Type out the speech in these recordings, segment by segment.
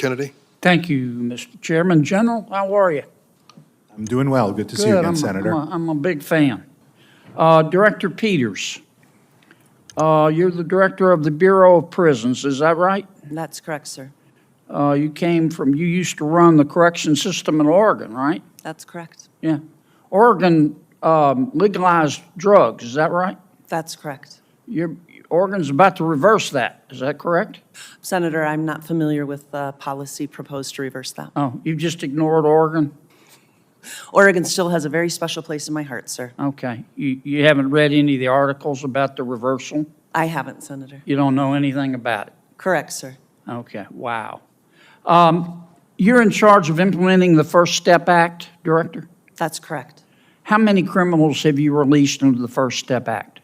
Kennedy. Thank you, Mr. Chairman. General, how are you? I'm doing well. Good to see you Good. again, Senator. I'm a big fan. Director Peters, you're the director of the Bureau of Prisons, is that right? That's correct, sir. You used to run the correction system in Oregon, right? That's correct. Yeah. Oregon legalized drugs, is that right? That's correct. Oregon's about to reverse that, is that correct? Senator, I'm not familiar with the policy proposed to reverse that. Oh, you just ignored Oregon? Oregon still has a very special place in my heart, sir. Okay. You haven't read any of the articles about the reversal? I haven't, Senator. You don't know anything about it? Correct, sir. Okay, wow. You're in charge of implementing the First Step Act, Director? That's correct. How many criminals have you released under the First Step Act?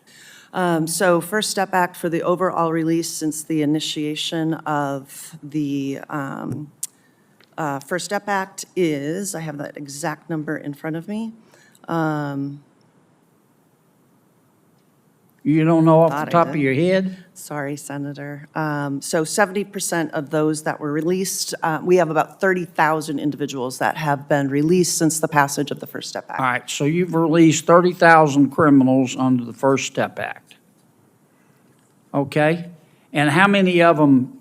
So First Step Act for the overall release since the initiation of the First Step Act is, I have that exact number in front of me. You don't know off Thought the I top of did. your head? Sorry, Senator. So 70% of those that were released, we have about 30,000 individuals that have been released since the passage of the First Step Act. All right, so you've released 30,000 criminals under the First Step Act. Okay? And how many of them,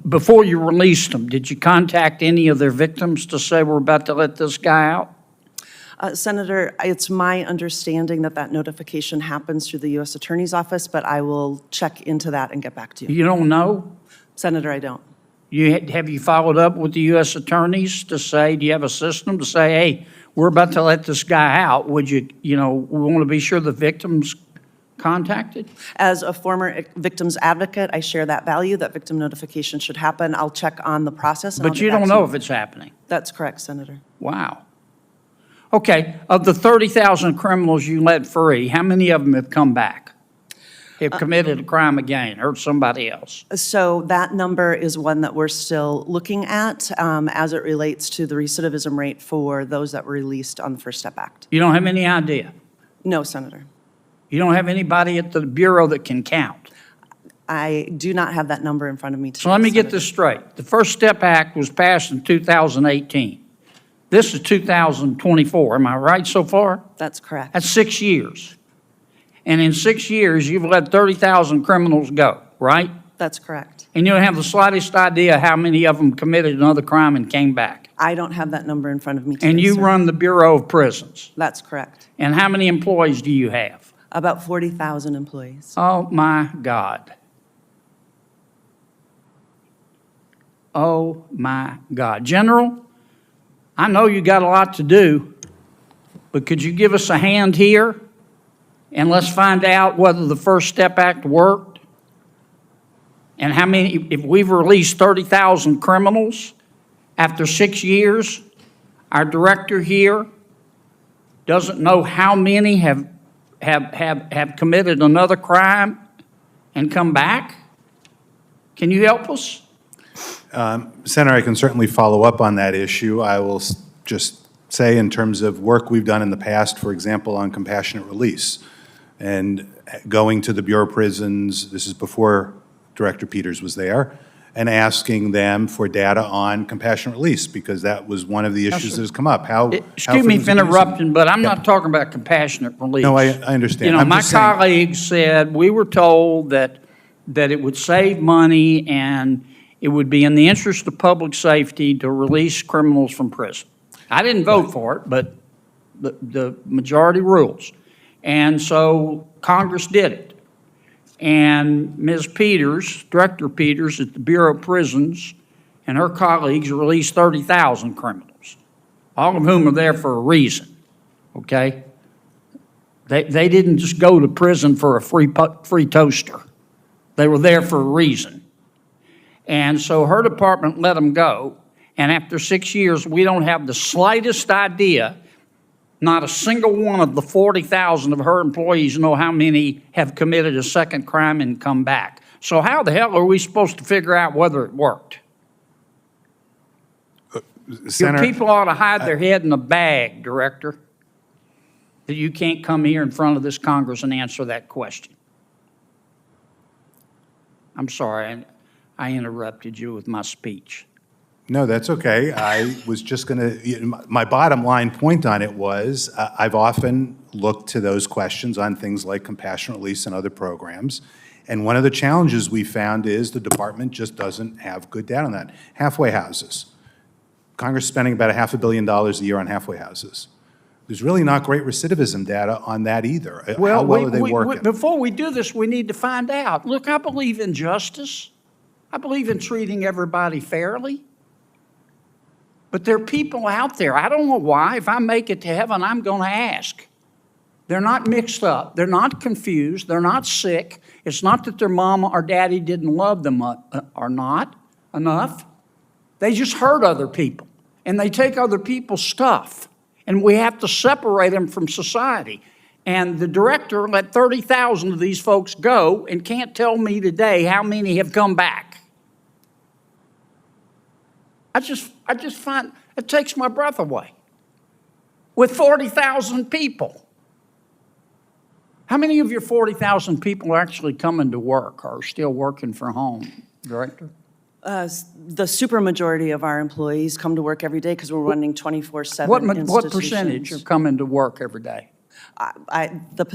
before you released them, did you contact any of their victims to say we're about to let this guy out? Senator, it's my understanding that that notification happens through the U.S. Attorney's Office, but I will check into that and get back to you. You don't know? Senator, I don't. Have you followed up with the U.S. attorneys to say, do you have a system to say, hey, we're about to let this guy out? Would we want to be sure the victim's contacted? As a former victim's advocate, I share that value, that victim notification should happen. I'll check on the process. And I'll But get you back don't to know if it's happening. That's correct, Senator. Wow. Okay, of the 30,000 criminals you let free, how many of them have come back? Have committed a crime again, hurt somebody else? So that number is one that we're still looking at as it relates to the recidivism rate for those that were released on the First Step Act. You don't have any idea? No, Senator. You don't have anybody at the Bureau that can count? I do not have that number in front of me today, So let me get Senator. this straight. The First Step Act was passed in 2018. This is 2024, am I right so far? That's correct. That's 6 years. And in 6 years, you've let 30,000 criminals go, right? That's correct. And you don't have the slightest idea how many of them committed another crime and came back. I don't have that number in front of me today, And you sir. run the Bureau of Prisons. That's correct. And how many employees do you have? About 40,000 employees. Oh, my God. Oh, my God. General, I know you got a lot to do, but could you give us a hand here? And let's find out whether the First Step Act worked. And how many, if we've released 30,000 criminals after 6 years, our director here doesn't know how many have committed another crime and come back? Can you help us? Senator, I can certainly follow up on that issue. I will just say in terms of work we've done in the past, for example, on compassionate release, and going to the Bureau of Prisons, this is before Director Peters was there, and asking them for data on compassionate release, because that was one of the issues that has come up. Excuse me for interrupting, but I'm not talking about compassionate release. No, I understand. You know, I'm my just saying- colleagues said, we were told that it would save money and it would be in the interest of public safety to release criminals from prison. I didn't vote for it, but the majority rules. And so Congress did it. And Ms. Peters, Director Peters at the Bureau of Prisons, and her colleagues released 30,000 criminals, all of whom are there for a reason, okay? They didn't just go to prison for a free toaster. They were there for a reason. And so her department let them go, and after 6 years, we don't have the slightest idea. Not a single one of the 40,000 of her employees know how many have committed a second crime and come back. So how the hell are we supposed to figure out whether it worked? Senator, Your people ought to hide their head in a bag, Director, that you can't come here in front of this Congress and answer that question. I'm sorry. I interrupted you with my speech. No, that's okay. I was just going to, my bottom line point on it was, I've often looked to those questions on things like compassionate release and other programs. And one of the challenges we found is the department just doesn't have good data on that. Halfway houses. Congress is spending about $500 million a year on halfway houses. There's really not great recidivism data on that either. How well are they working? Before we do this, we need to find out. Look, I believe in justice. I believe in treating everybody fairly. But there are people out there, I don't know why, if I make it to heaven, I'm going to ask. They're not mixed up. They're not confused. They're not sick. It's not that their mama or daddy didn't love them or not enough. They just hurt other people, and they take other people's stuff, and we have to separate them from society. And the director let 30,000 of these folks go and can't tell me today how many have come back. I just find it takes my breath away. With 40,000 people. How many of your 40,000 people are actually coming to work or are still working from home, Director? The supermajority of our employees come to work every day because we're running 24/7 What percentage are coming to work every day? The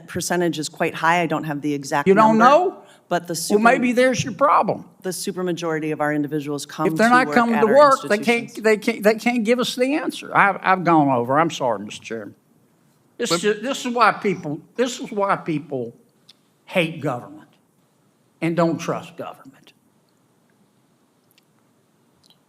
percentage is quite high. I don't have the exact You number. don't know? But Well, maybe there's your problem. the supermajority of our individuals come to If they're work not coming at to our work, institutions. they can't give us the answer. I've gone over. I'm sorry, Mr. Chairman. This is why people hate government and don't trust government.